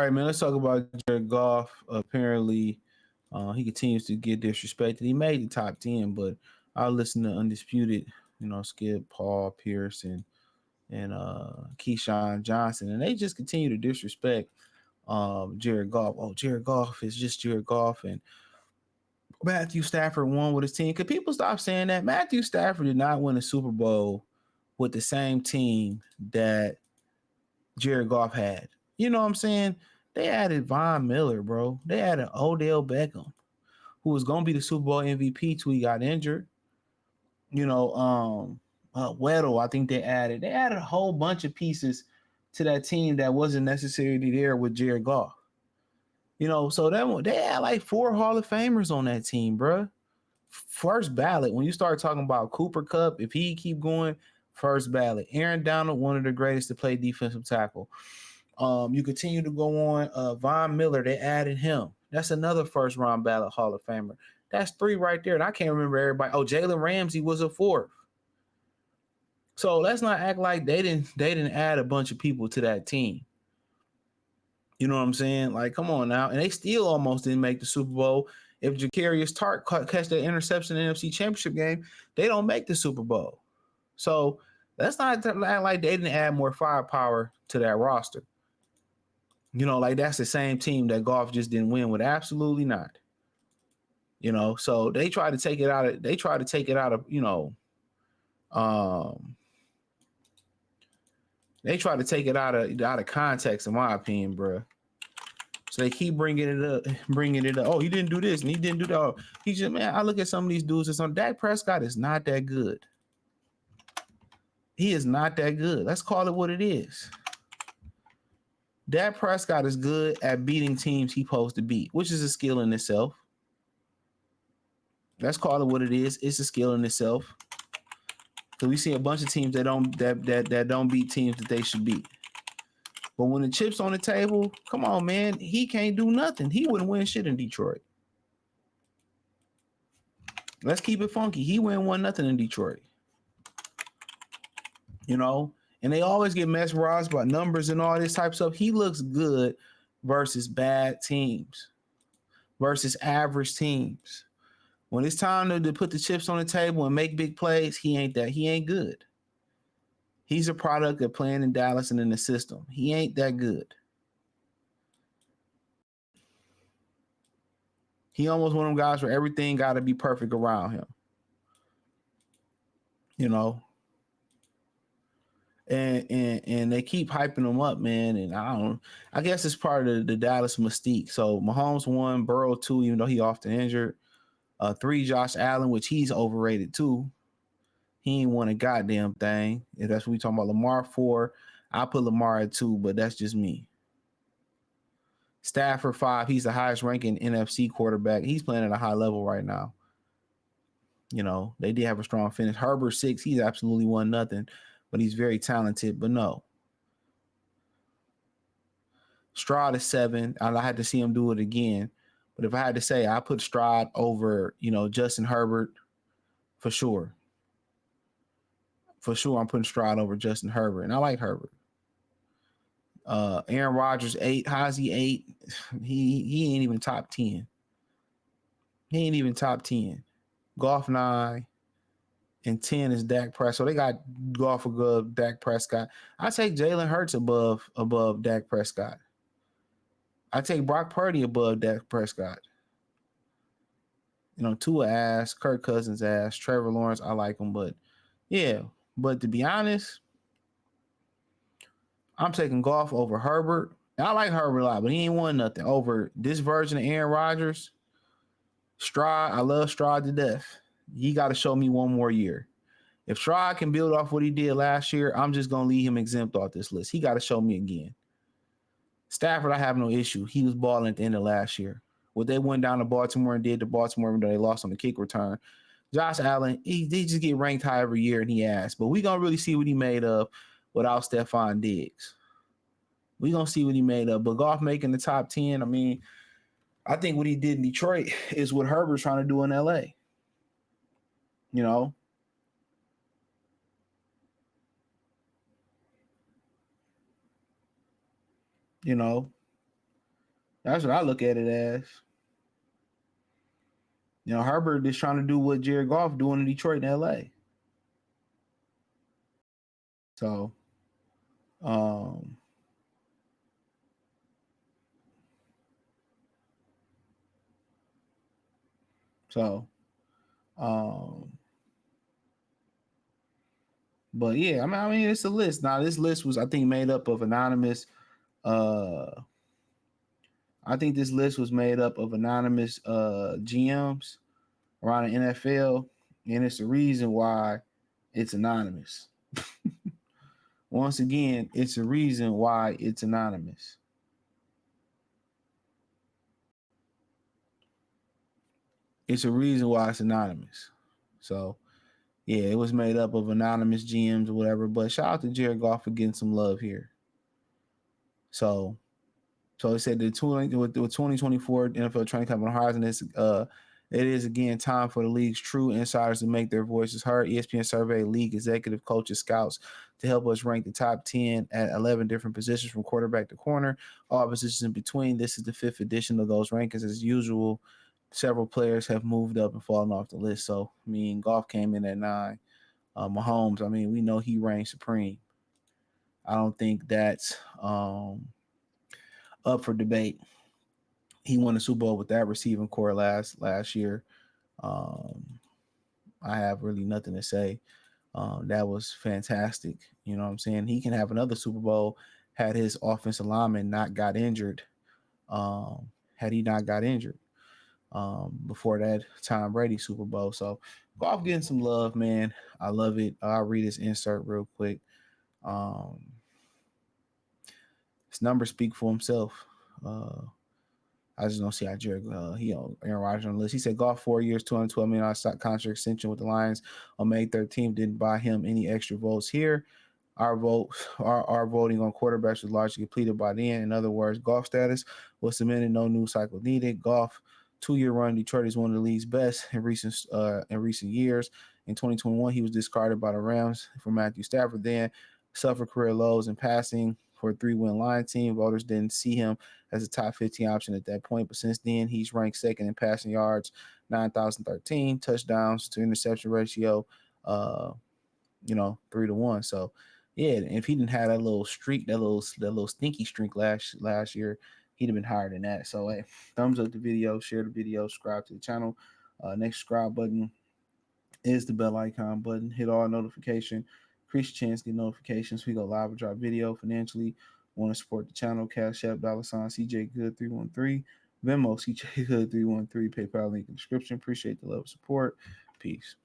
right, man. Let's talk about Jared Goff. Apparently, he continues to get disrespected. He made the top 10, but I listen to Undisputed, Skip, Paul, Pierce, and Keyshawn Johnson, and they just continue to disrespect Jared Goff. Oh, Jared Goff is just Jared Goff, and Matthew Stafford won with his team. Could people stop saying that? Matthew Stafford did not win a Super Bowl with the same team that Jared Goff had. You know what I'm saying? They added Von Miller, bro. They added Odell Beckham, who was going to be the Super Bowl MVP till he got injured. Weddle, I think they added. They added a whole bunch of pieces to that team that wasn't necessarily there with Jared Goff. So they had like 4 Hall of Famers on that team, bro. First ballot. When you start talking about Cooper Kupp, if he keep going, first ballot. Aaron Donald, one of the greatest to play defensive tackle. You continue to go on. Von Miller, they added him. That's another first round ballot Hall of Famer. That's 3 right there. And I can't remember everybody. Oh, Jalen Ramsey was a 4th. So let's not act like they didn't add a bunch of people to that team. You know what I'm saying? Like, come on now. And they still almost didn't make the Super Bowl. If Jacarius Tart catch that interception in the NFC Championship game, they don't make the Super Bowl. So let's not act like they didn't add more firepower to that roster. Like that's the same team that Goff just didn't win with. Absolutely not. So they try to take it out of. They try to take it out of. They try to take it out of context, in my opinion, bro. So they keep bringing it up. Oh, he didn't do this and he didn't do that. Oh, he just, man, I look at some of these dudes. It's on Dak Prescott is not that good. He is not that good. Let's call it what it is. Dak Prescott is good at beating teams he's supposed to beat, which is a skill in itself. Let's call it what it is. It's a skill in itself. So we see a bunch of teams that don't beat teams that they should beat. But when the chip's on the table, come on, man, he can't do nothing. He wouldn't win shit in Detroit. Let's keep it funky. He wouldn't win nothing in Detroit. And they always get mesmerized by numbers and all this type of stuff. He looks good versus bad teams, versus average teams. When it's time to put the chips on the table and make big plays, he ain't good. He's a product of playing in Dallas and in the system. He ain't that good. He almost one of them guys where everything got to be perfect around him. And they keep hyping him up, man. And I guess it's part of the Dallas mystique. So Mahomes 1, Burrow 2, even though he often injured. 3, Josh Allen, which he's overrated too. He ain't won a goddamn thing. If that's what we talking about. Lamar 4, I put Lamar at 2, but that's just me. Stafford 5, he's the highest ranking NFC quarterback. He's playing at a high level right now. They did have a strong finish. Herbert 6, he's absolutely won nothing, but he's very talented. But no. Stroud is 7. I had to see him do it again. But if I had to say, I put Stroud over, Justin Herbert for sure. For sure, I'm putting Stroud over Justin Herbert. And I like Herbert. Aaron Rodgers 8. How's he 8? He ain't even top 10. He ain't even top 10. Goff 9. And 10 is Dak Prescott. So they got Goff above Dak Prescott. I take Jalen Hurts above Dak Prescott. I take Brock Purdy above Dak Prescott. Tua ass, Kirk Cousins ass, Trevor Lawrence, I like him, but yeah. But to be honest, I'm taking Goff over Herbert. And I like Herbert a lot, but he ain't won nothing over this version of Aaron Rodgers. Stroud, I love Stroud to death. He got to show me one more year. If Stroud can build off what he did last year, I'm just going to leave him exempt off this list. He got to show me again. Stafford, I have no issue. He was balling at the end of last year. What they went down to Baltimore and did to Baltimore, even though they lost on the kick return. Josh Allen, they just get ranked high every year, and he asked. But we're going to really see what he made of without Stephon Diggs. We're going to see what he made of. But Goff making the top 10, I think what he did in Detroit is what Herbert's trying to do in L.A. You know? That's what I look at it as. You know, Herbert is trying to do what Jared Goff doing in Detroit and LA. So, um, so, um, but yeah, I mean, it's a list. Now, this list was, I think, made up of anonymous. Uh, I think this list was made up of anonymous GMs around the NFL, and it's the reason why it's anonymous. Once again, it's a reason why it's anonymous. It's a reason why it's anonymous. So yeah, it was made up of anonymous GMs or whatever. But shout out to Jared Goff for getting some love here. So so it said the 2024 NFL training camp on the horizon is it is again time for the league's true insiders to make their voices heard. ESPN surveyed league executive coaches, scouts to help us rank the top 10 at 11 different positions from quarterback to corner, all positions in between. This is the fifth edition of those rankings. As usual, several players have moved up and fallen off the list. So, I mean, Goff came in at 9. Mahomes, I mean, we know he reigns supreme. I don't think that's up for debate. He won the Super Bowl with that receiving core last year. Um, I have really nothing to say. That was fantastic. You know what I'm saying? He can have another Super Bowl had his offensive lineman not got injured. Had he not got injured before that Tom Brady Super Bowl. So Goff getting some love, man. I love it. I'll read his insert real quick. Um, his numbers speak for himself. I just don't see how Jared, Aaron Rodgers on the list. He said Goff 4 years, $212 million stock contract extension with the Lions on May 13th. Didn't buy him any extra votes here. Our voting on quarterbacks was largely completed by then. In other words, Goff status was cemented. No new cycle needed. Goff 2-year run in Detroit is one of the league's best in recent years. In 2021, he was discarded by the Rams for Matthew Stafford. Then suffered career lows in passing for a 3-win Lion team. Voters didn't see him as a top 15 option at that point, but since then he's ranked second in passing yards, 9,013 touchdowns to interception ratio. 3-1. So yeah, if he didn't have that little streak, that little stinky streak last year, he'd have been higher than that. So hey, thumbs up the video, share the video, subscribe to the channel. Next subscribe button is the bell icon button. Hit all notification. Increase your chance to get notifications. We go live and drop video financially. Want to support the channel? Cash App, $ CJ Good 313, Venmo CJ Good 313, PayPal link in the description. Appreciate the love and support. Peace.